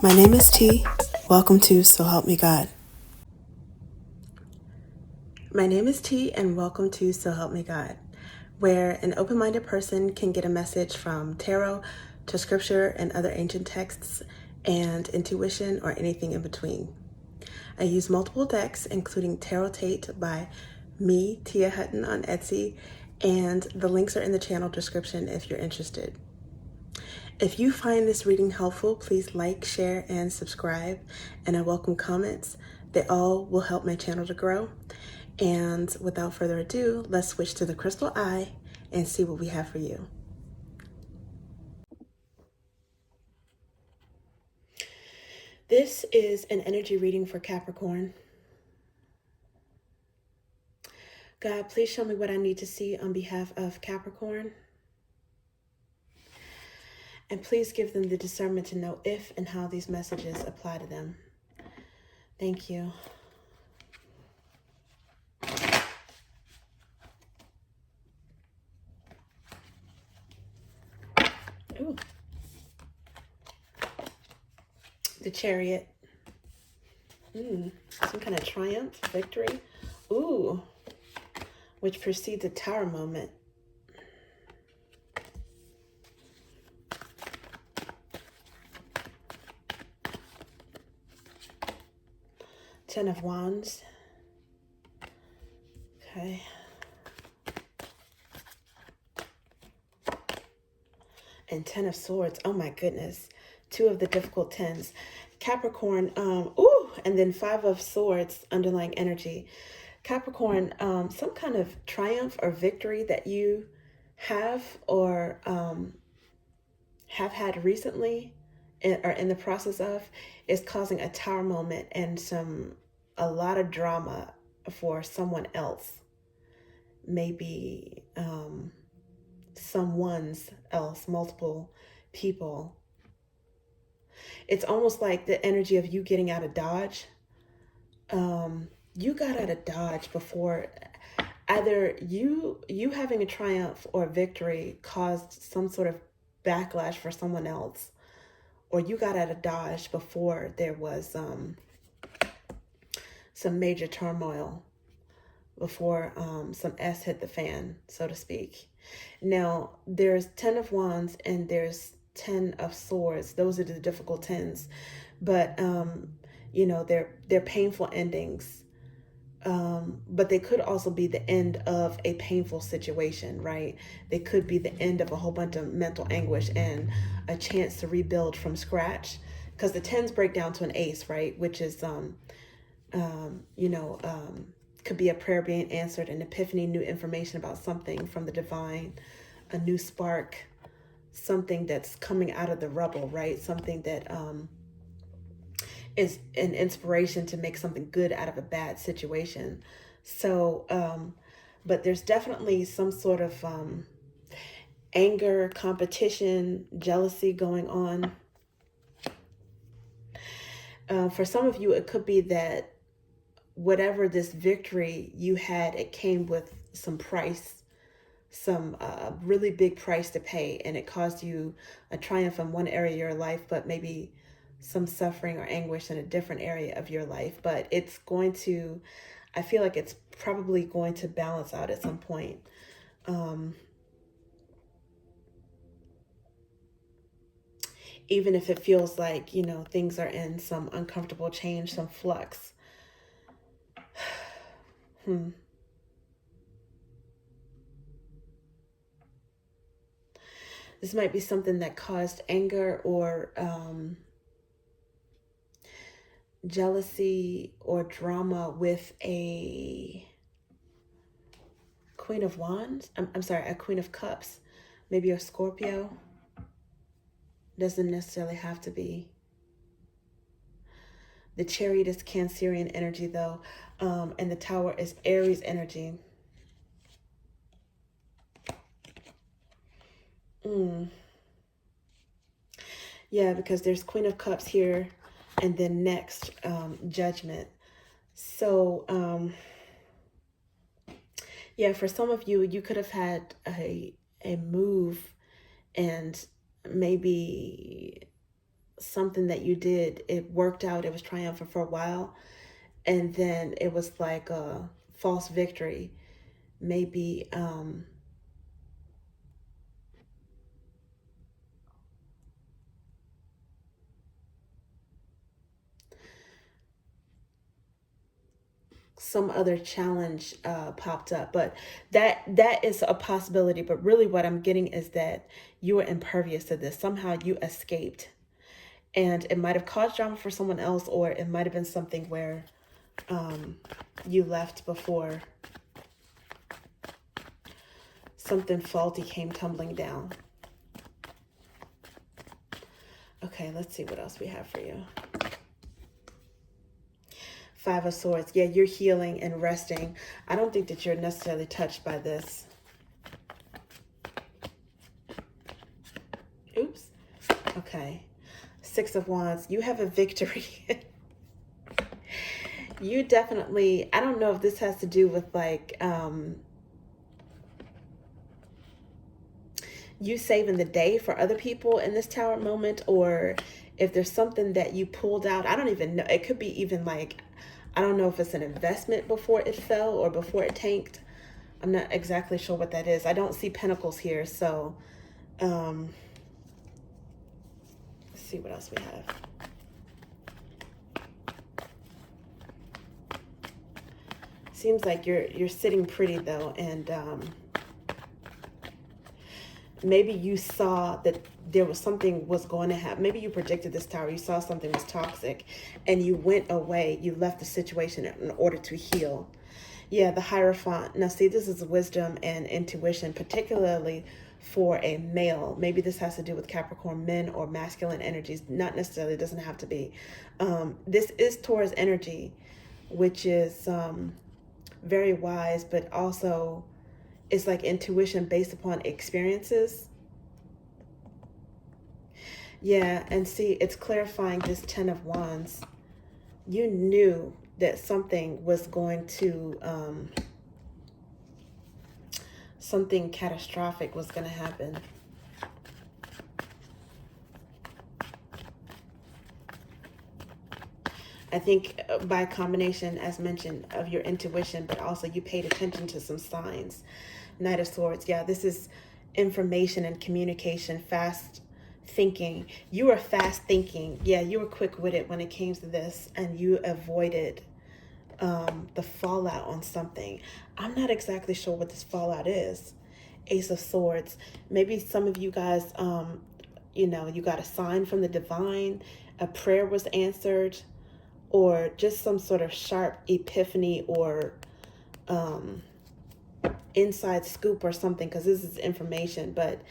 My name is T. Welcome to So Help Me God. My name is T, and welcome to So Help Me God, where an open-minded person can get a message from tarot to scripture and other ancient texts and intuition or anything in between. I use multiple decks, including Tarot Tate by me, Tia Hutton, on Etsy, and the links are in the channel description if you're interested. If you find this reading helpful, please like, share, and subscribe, and I welcome comments. They all will help my channel to grow. And without further ado, let's switch to the crystal eye and see what we have for you. This is an energy reading for Capricorn. God, please show me what I need to see on behalf of Capricorn. And please give them the discernment to know if and how these messages apply to them. Thank you. Ooh. The Chariot. Some kind of triumph, victory. Ooh. Which precedes a Tower moment. Ten of Wands. Okay. And Ten of Swords. Oh my goodness. Two of the difficult tens. Capricorn, and then Five of Swords, underlying energy. Capricorn, some kind of triumph or victory that you have or have had recently or in the process of is causing a tower moment and a lot of drama for someone else. Maybe someone's else, multiple people. It's almost like the energy of you getting out of Dodge. You got out of Dodge before either you having a triumph or victory caused some sort of backlash for someone else, or you got out of Dodge before there was some major turmoil, before some S hit the fan, so to speak. Now, there's 10 of Wands and there's 10 of Swords. Those are the difficult tens. But, they're painful endings. But they could also be the end of a painful situation, right? They could be the end of a whole bunch of mental anguish and a chance to rebuild from scratch. Because the tens break down to an ace, right? Which is, could be a prayer being answered, an epiphany, new information about something from the divine, a new spark, something that's coming out of the rubble, right? Something that is an inspiration to make something good out of a bad situation. So, but there's definitely some sort of anger, competition, jealousy going on. For some of you, it could be that whatever this victory you had, it came with some price, some really big price to pay, and it caused you a triumph in one area of your life, but maybe some suffering or anguish in a different area of your life. But it's going to, I feel like it's probably going to balance out at some point. Even if it feels like, things are in some uncomfortable change, some flux. This might be something that caused anger or jealousy or drama with a Queen of Wands. I'm sorry, a Queen of Cups. Maybe a Scorpio. Doesn't necessarily have to be. The Chariot is Cancerian energy, though, and the Tower is Aries energy. Yeah, because there's Queen of Cups here, and then next, Judgment. So, yeah, for some of you, you could have had a move, and maybe something that you did, it worked out, it was triumphant for a while, and then it was like a false victory. Maybe some other challenge popped up, but that is a possibility. But really what I'm getting is that you were impervious to this. Somehow you escaped, and it might have caused drama for someone else, or it might have been something where you left before something faulty came tumbling down. Okay, let's see what else we have for you. Five of Swords. Yeah, you're healing and resting. I don't think that you're necessarily touched by this. Oops. Okay. Six of Wands. You have a victory. You definitely, I don't know if this has to do with like you saving the day for other people in this Tower moment, or if there's something that you pulled out. I don't even know. It could be even like, I don't know if it's an investment before it fell or before it tanked. I'm not exactly sure what that is. I don't see pentacles here. So let's see what else we have. Seems like you're sitting pretty though, and maybe you saw that there was something was going to happen. Maybe you predicted this, Tower. You saw something was toxic and you went away. You left the situation in order to heal. Yeah, the Hierophant. Now, see, this is wisdom and intuition, particularly for a male. Maybe this has to do with Capricorn men or masculine energies. Not necessarily. It doesn't have to be. This is Taurus energy, which is very wise, but also it's like intuition based upon experiences. Yeah, and see, it's clarifying this Ten of Wands. You knew that something was going to, something catastrophic was going to happen. I think by a combination, as mentioned, of your intuition, but also you paid attention to some signs. Knight of Swords. Yeah, this is information and communication, fast thinking. You were fast thinking. Yeah, you were quick-witted when it came to this, and you avoided the fallout on something. I'm not exactly sure what this fallout is. Ace of Swords. Maybe some of you guys, you know, you got a sign from the divine, a prayer was answered, or just some sort of sharp epiphany or inside scoop or something, because this is information. But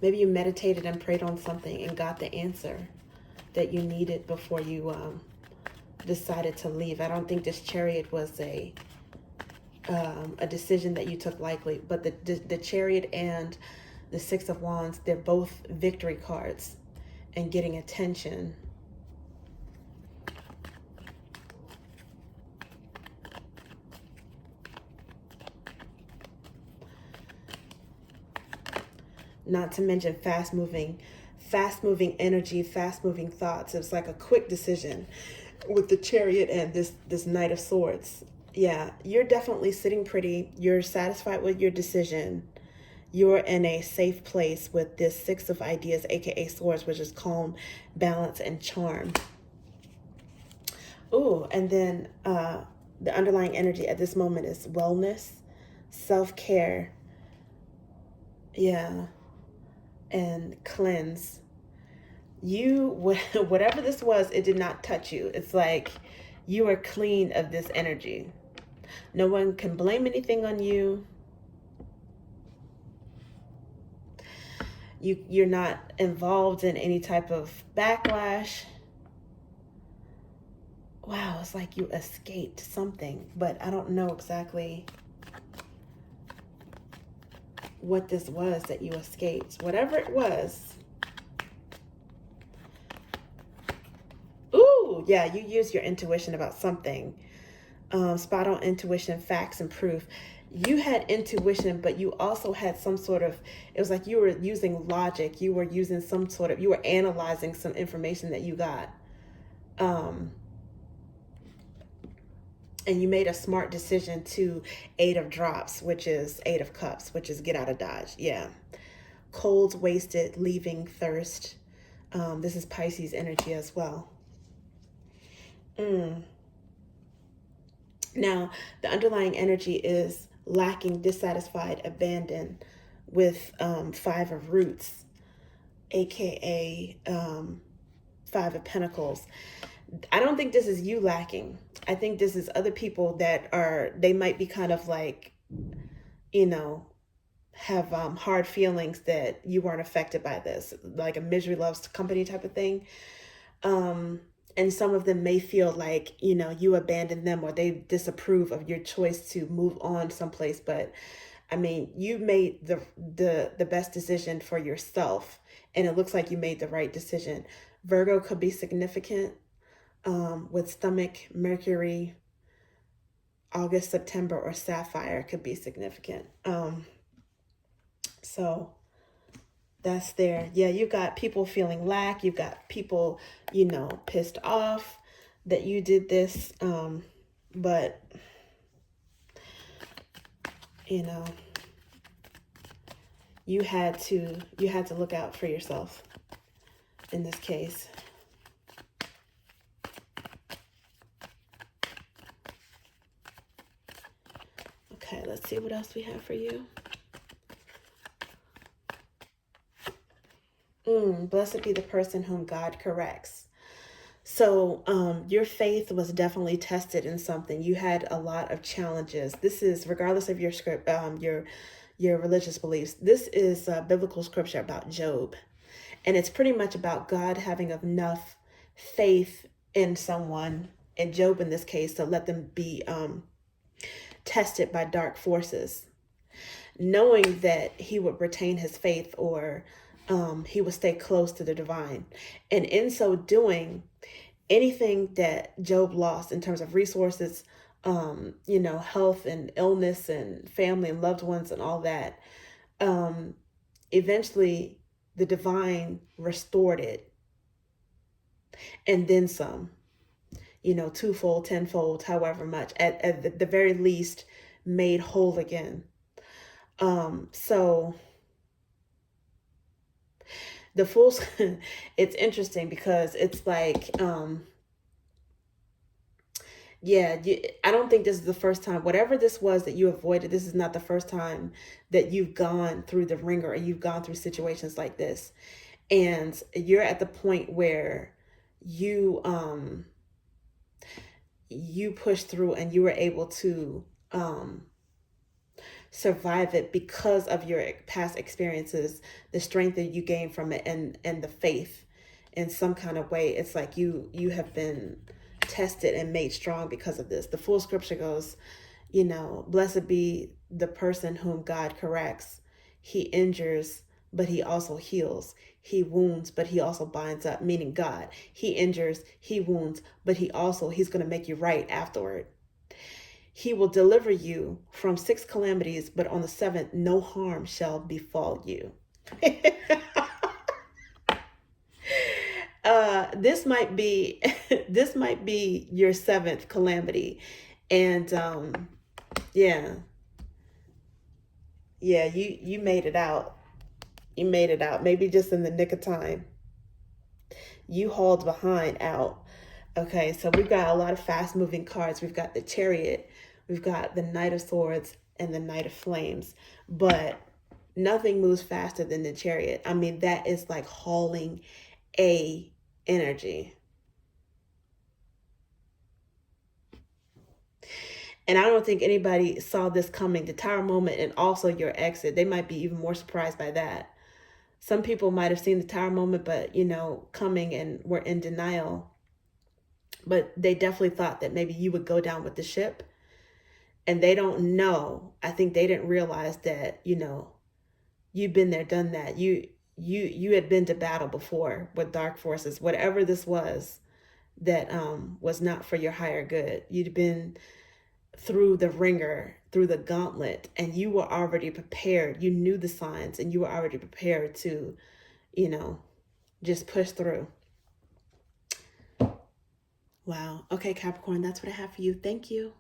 maybe you meditated and prayed on something and got the answer that you needed before you decided to leave. I don't think this Chariot was a decision that you took lightly, but the Chariot and the Six of Wands, they're both victory cards and getting attention. Not to mention fast-moving energy, fast-moving thoughts. It's like a quick decision with the Chariot and this Knight of Swords. Yeah, you're definitely sitting pretty. You're satisfied with your decision. You're in a safe place with this Six of Ideas, aka Swords, which is calm, balance, and charm. Oh, and then the underlying energy at this moment is wellness, self-care. Yeah. And cleanse. You, whatever this was, it did not touch you. It's like you are clean of this energy. No one can blame anything on you. You're not involved in any type of backlash. Wow, it's like you escaped something, but I don't know exactly what this was that you escaped. Whatever it was. Ooh, yeah, you use your intuition about something. Spot on intuition, facts, and proof. you had intuition, but you also had some sort of, it was like you were using logic. You were using some sort of, you were analyzing some information that you got. And you made a smart decision to Eight of Drops, which is Eight of Cups, which is get out of Dodge. Yeah. Cold, wasted, leaving, thirst. This is Pisces energy as well. Now, the underlying energy is lacking, dissatisfied, abandoned, with Five of Roots, aka Five of Pentacles. I don't think this is you lacking. I think this is other people that are, they might be kind of like, you know, have hard feelings that you weren't affected by this, like a misery loves company type of thing. And some of them may feel like, you know, you abandoned them, or they disapprove of your choice to move on someplace. But I mean, you made the best decision for yourself, and it looks like you made the right decision. Virgo could be significant with stomach, Mercury, August, September, or Sapphire could be significant. So that's there. Yeah, you got people feeling lack. You've got people, you know, pissed off that you did this. But, you know, you had to look out for yourself in this case. Okay, let's see what else we have for you. Blessed be the person whom God corrects. So your faith was definitely tested in something. You had a lot of challenges. This is regardless of your script, your religious beliefs. This is biblical scripture about Job. And it's pretty much about God having enough faith in someone, and Job in this case, to let them be tested by dark forces, knowing that he would retain his faith, or he would stay close to the divine. And in so doing, anything that Job lost in terms of resources, you know, health and illness and family and loved ones and all that, eventually the divine restored it, and then some, you know, twofold, tenfold, however much, at the very least, made whole again. So the Fool's, it's interesting because it's like, yeah, I don't think this is the first time. Whatever this was that you avoided, this is not the first time that you've gone through the ringer, or you've gone through situations like this. And you're at the point where you pushed through, and you were able to survive it because of your past experiences, the strength that you gained from it, and the faith in some kind of way. It's like you have been tested and made strong because of this. The full scripture goes, you know, blessed be the person whom God corrects. He injures, but he also heals. He wounds, but he also binds up, meaning God. He injures, he wounds, but he's going to make you right afterward. He will deliver you from 6 calamities, but on the 7th, no harm shall befall you. This might be your 7th calamity. And yeah, you made it out. You made it out, maybe just in the nick of time. You hauled behind out. Okay, so we've got a lot of fast moving cards. We've got the Chariot, we've got the Knight of Swords, and the Knight of Flames. But nothing moves faster than the Chariot. I mean, that is like hauling a energy. And I don't think anybody saw this coming, the Tower moment and also your exit. They might be even more surprised by that. Some people might have seen the Tower moment, but, you know, coming, and were in denial. But they definitely thought that maybe you would go down with the ship. And they don't know. I think they didn't realize that, you know, you've been there, done that. You had been to battle before with dark forces, whatever this was that was not for your higher good. You'd been through the ringer, through the gauntlet, and you were already prepared. You knew the signs and you were already prepared to, just push through. Wow. Okay, Capricorn, that's what I have for you. Thank you.